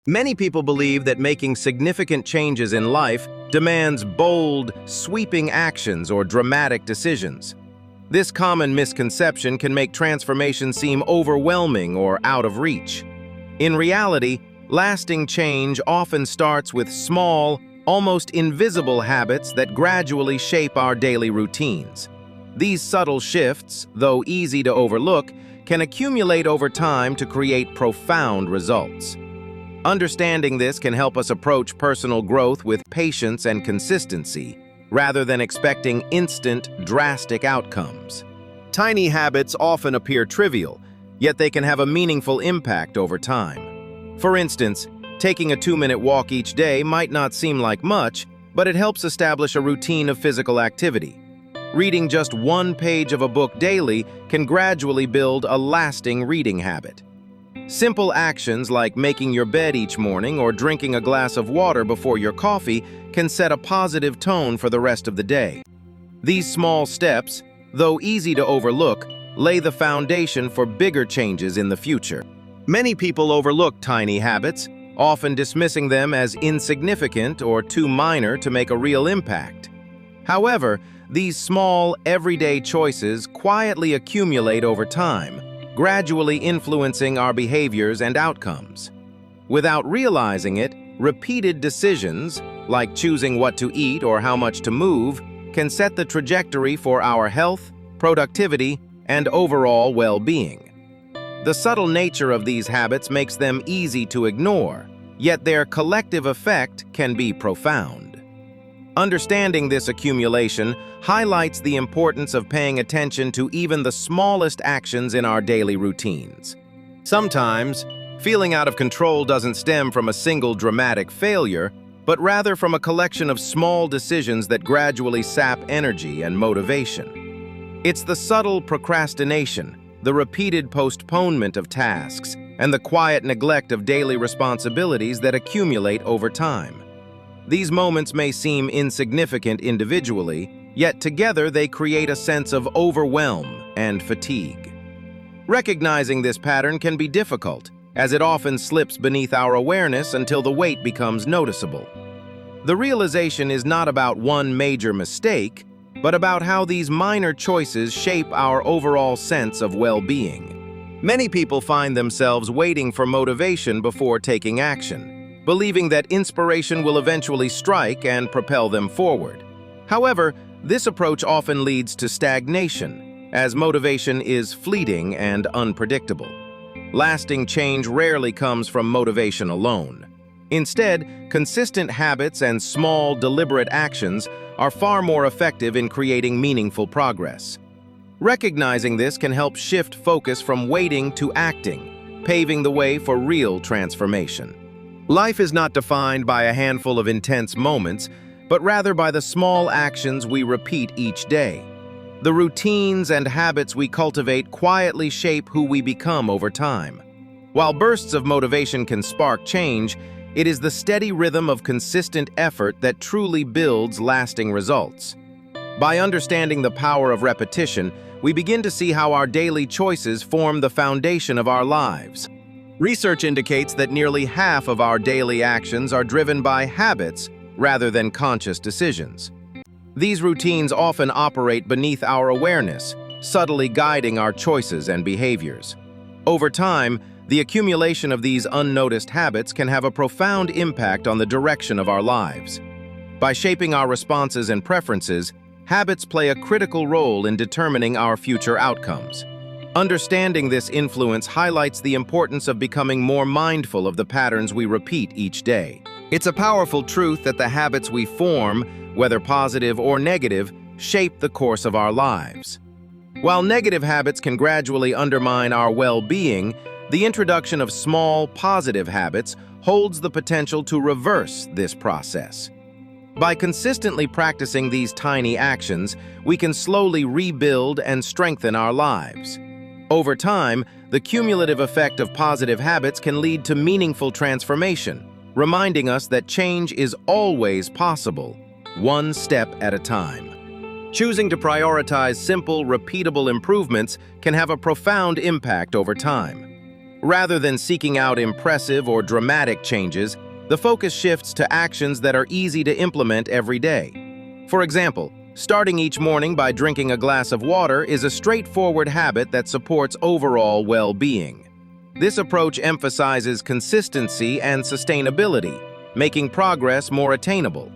Many people believe that making significant changes in life demands bold, sweeping actions or dramatic decisions. This common misconception can make transformation seem overwhelming or out of reach. In reality, lasting change often starts with small, almost invisible habits that gradually shape our daily routines. These subtle shifts, though easy to overlook, can accumulate over time to create profound results. Understanding this can help us approach personal growth with patience and consistency, rather than expecting instant, drastic outcomes. Tiny habits often appear trivial, yet they can have a meaningful impact over time. For instance, taking a 2-minute walk each day might not seem like much, but it helps establish a routine of physical activity. Reading just one page of a book daily can gradually build a lasting reading habit. Simple actions like making your bed each morning or drinking a glass of water before your coffee can set a positive tone for the rest of the day. These small steps, though easy to overlook, lay the foundation for bigger changes in the future. Many people overlook tiny habits, often dismissing them as insignificant or too minor to make a real impact. However, these small, everyday choices quietly accumulate over time, gradually influencing our behaviors and outcomes. Without realizing it, repeated decisions, like choosing what to eat or how much to move, can set the trajectory for our health, productivity, and overall well-being. The subtle nature of these habits makes them easy to ignore, yet their collective effect can be profound. Understanding this accumulation highlights the importance of paying attention to even the smallest actions in our daily routines. Sometimes, feeling out of control doesn't stem from a single dramatic failure, but rather from a collection of small decisions that gradually sap energy and motivation. It's the subtle procrastination, the repeated postponement of tasks, and the quiet neglect of daily responsibilities that accumulate over time. These moments may seem insignificant individually, yet together they create a sense of overwhelm and fatigue. Recognizing this pattern can be difficult, as it often slips beneath our awareness until the weight becomes noticeable. The realization is not about one major mistake, but about how these minor choices shape our overall sense of well-being. Many people find themselves waiting for motivation before taking action, believing that inspiration will eventually strike and propel them forward. However, this approach often leads to stagnation, as motivation is fleeting and unpredictable. Lasting change rarely comes from motivation alone. Instead, consistent habits and small, deliberate actions are far more effective in creating meaningful progress. Recognizing this can help shift focus from waiting to acting, paving the way for real transformation. Life is not defined by a handful of intense moments, but rather by the small actions we repeat each day. The routines and habits we cultivate quietly shape who we become over time. While bursts of motivation can spark change, it is the steady rhythm of consistent effort that truly builds lasting results. By understanding the power of repetition, we begin to see how our daily choices form the foundation of our lives. Research indicates that nearly half of our daily actions are driven by habits rather than conscious decisions. These routines often operate beneath our awareness, subtly guiding our choices and behaviors. Over time, the accumulation of these unnoticed habits can have a profound impact on the direction of our lives. By shaping our responses and preferences, habits play a critical role in determining our future outcomes. Understanding this influence highlights the importance of becoming more mindful of the patterns we repeat each day. It's a powerful truth that the habits we form, whether positive or negative, shape the course of our lives. While negative habits can gradually undermine our well-being, the introduction of small, positive habits holds the potential to reverse this process. By consistently practicing these tiny actions, we can slowly rebuild and strengthen our lives. Over time, the cumulative effect of positive habits can lead to meaningful transformation, reminding us that change is always possible, one step at a time. Choosing to prioritize simple, repeatable improvements can have a profound impact over time. Rather than seeking out impressive or dramatic changes, the focus shifts to actions that are easy to implement every day. For example, starting each morning by drinking a glass of water is a straightforward habit that supports overall well-being. This approach emphasizes consistency and sustainability, making progress more attainable.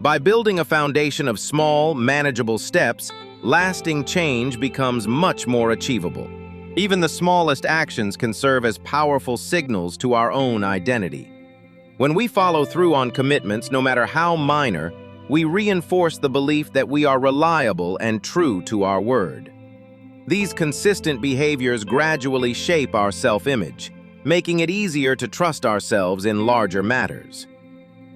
By building a foundation of small, manageable steps, lasting change becomes much more achievable. Even the smallest actions can serve as powerful signals to our own identity. When we follow through on commitments, no matter how minor, we reinforce the belief that we are reliable and true to our word. These consistent behaviors gradually shape our self-image, making it easier to trust ourselves in larger matters.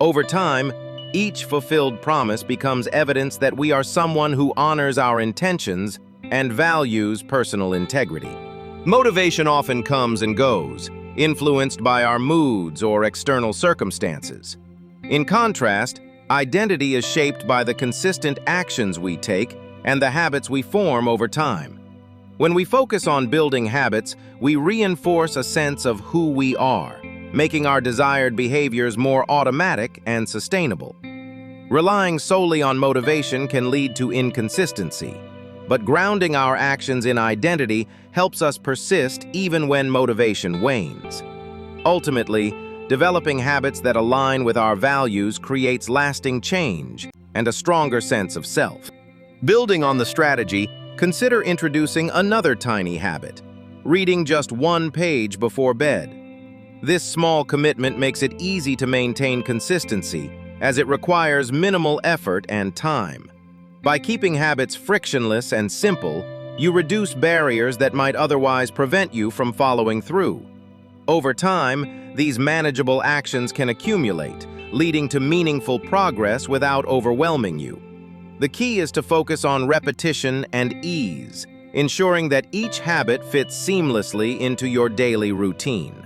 Over time, each fulfilled promise becomes evidence that we are someone who honors our intentions and values personal integrity. Motivation often comes and goes, influenced by our moods or external circumstances. In contrast, identity is shaped by the consistent actions we take and the habits we form over time. When we focus on building habits, we reinforce a sense of who we are, making our desired behaviors more automatic and sustainable. Relying solely on motivation can lead to inconsistency, but grounding our actions in identity helps us persist even when motivation wanes. Ultimately, developing habits that align with our values creates lasting change and a stronger sense of self. Building on the strategy, consider introducing another tiny habit: reading just one page before bed. This small commitment makes it easy to maintain consistency, as it requires minimal effort and time. By keeping habits frictionless and simple, you reduce barriers that might otherwise prevent you from following through. Over time, these manageable actions can accumulate, leading to meaningful progress without overwhelming you. The key is to focus on repetition and ease, ensuring that each habit fits seamlessly into your daily routine.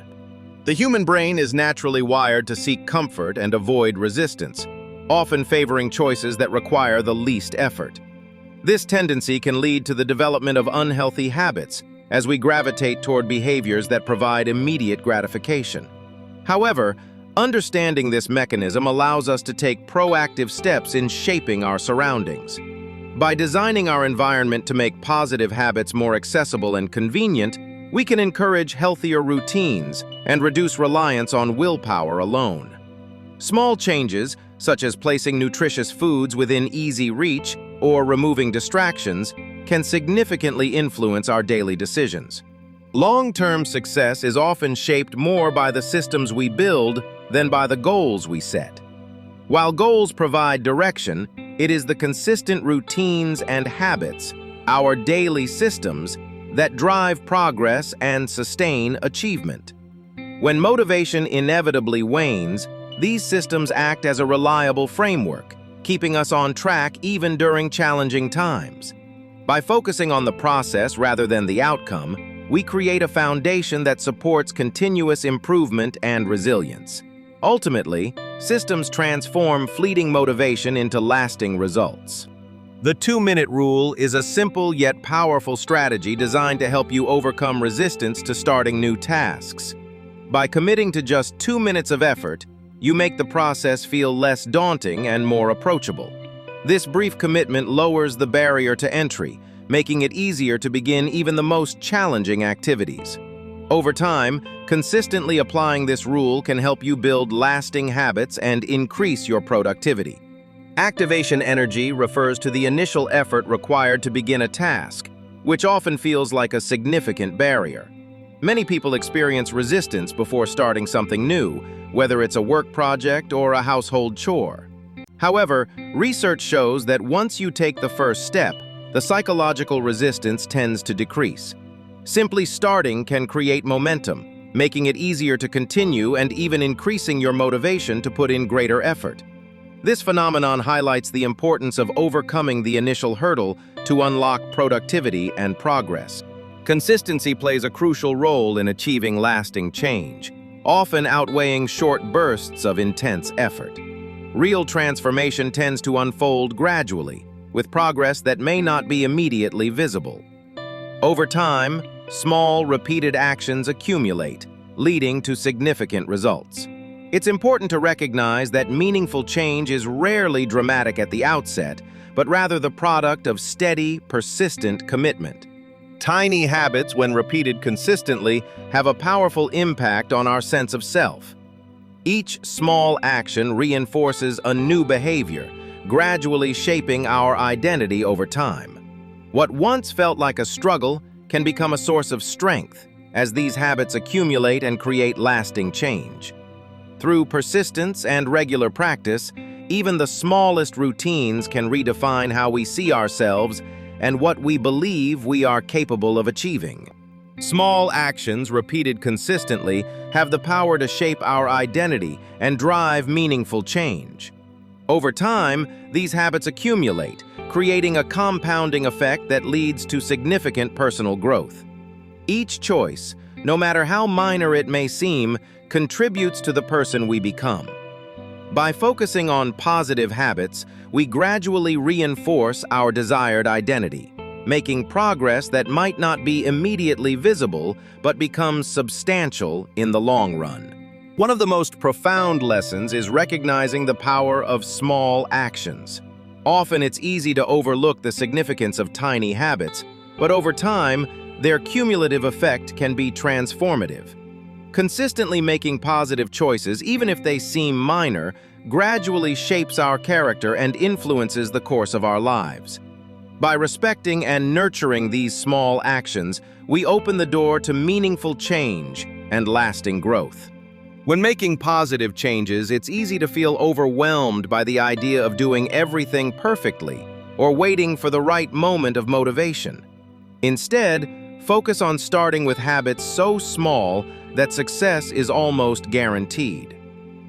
The human brain is naturally wired to seek comfort and avoid resistance, often favoring choices that require the least effort. This tendency can lead to the development of unhealthy habits as we gravitate toward behaviors that provide immediate gratification. However, understanding this mechanism allows us to take proactive steps in shaping our surroundings. By designing our environment to make positive habits more accessible and convenient, we can encourage healthier routines and reduce reliance on willpower alone. Small changes, such as placing nutritious foods within easy reach or removing distractions, can significantly influence our daily decisions. Long-term success is often shaped more by the systems we build than by the goals we set. While goals provide direction, it is the consistent routines and habits, our daily systems, that drive progress and sustain achievement. When motivation inevitably wanes, these systems act as a reliable framework, keeping us on track even during challenging times. By focusing on the process rather than the outcome, we create a foundation that supports continuous improvement and resilience. Ultimately, systems transform fleeting motivation into lasting results. The 2-minute rule is a simple yet powerful strategy designed to help you overcome resistance to starting new tasks. By committing to just 2 minutes of effort, you make the process feel less daunting and more approachable. This brief commitment lowers the barrier to entry, making it easier to begin even the most challenging activities. Over time, consistently applying this rule can help you build lasting habits and increase your productivity. Activation energy refers to the initial effort required to begin a task, which often feels like a significant barrier. Many people experience resistance before starting something new, whether it's a work project or a household chore. However, research shows that once you take the first step, the psychological resistance tends to decrease. Simply starting can create momentum, making it easier to continue and even increasing your motivation to put in greater effort. This phenomenon highlights the importance of overcoming the initial hurdle to unlock productivity and progress. Consistency plays a crucial role in achieving lasting change, often outweighing short bursts of intense effort. Real transformation tends to unfold gradually, with progress that may not be immediately visible. Over time, small, repeated actions accumulate, leading to significant results. It's important to recognize that meaningful change is rarely dramatic at the outset, but rather the product of steady, persistent commitment. Tiny habits, when repeated consistently, have a powerful impact on our sense of self. Each small action reinforces a new behavior, gradually shaping our identity over time. What once felt like a struggle can become a source of strength as these habits accumulate and create lasting change. Through persistence and regular practice, even the smallest routines can redefine how we see ourselves and what we believe we are capable of achieving. Small actions repeated consistently have the power to shape our identity and drive meaningful change. Over time, these habits accumulate, creating a compounding effect that leads to significant personal growth. Each choice, no matter how minor it may seem, contributes to the person we become. By focusing on positive habits, we gradually reinforce our desired identity, making progress that might not be immediately visible but becomes substantial in the long run. One of the most profound lessons is recognizing the power of small actions. Often it's easy to overlook the significance of tiny habits, but over time, their cumulative effect can be transformative. Consistently making positive choices, even if they seem minor, gradually shapes our character and influences the course of our lives. By respecting and nurturing these small actions, we open the door to meaningful change and lasting growth. When making positive changes, it's easy to feel overwhelmed by the idea of doing everything perfectly or waiting for the right moment of motivation. Instead, focus on starting with habits so small that success is almost guaranteed.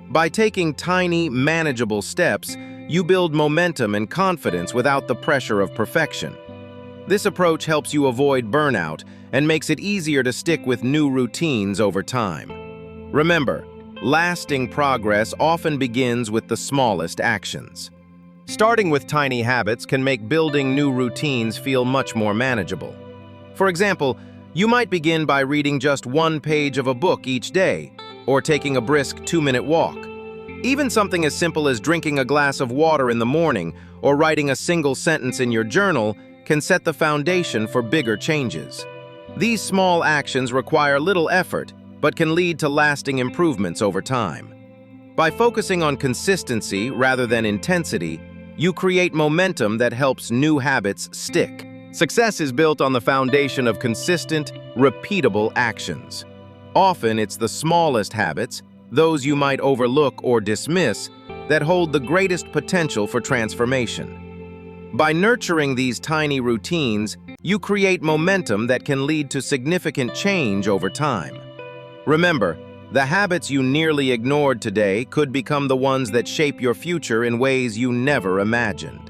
By taking tiny, manageable steps, you build momentum and confidence without the pressure of perfection. This approach helps you avoid burnout and makes it easier to stick with new routines over time. Remember, lasting progress often begins with the smallest actions. Starting with tiny habits can make building new routines feel much more manageable. For example, you might begin by reading just one page of a book each day, or taking a brisk 2-minute walk. Even something as simple as drinking a glass of water in the morning or writing a single sentence in your journal can set the foundation for bigger changes. These small actions require little effort, but can lead to lasting improvements over time. By focusing on consistency rather than intensity, you create momentum that helps new habits stick. Success is built on the foundation of consistent, repeatable actions. Often it's the smallest habits, those you might overlook or dismiss, that hold the greatest potential for transformation. By nurturing these tiny routines, you create momentum that can lead to significant change over time. Remember, the habits you nearly ignored today could become the ones that shape your future in ways you never imagined.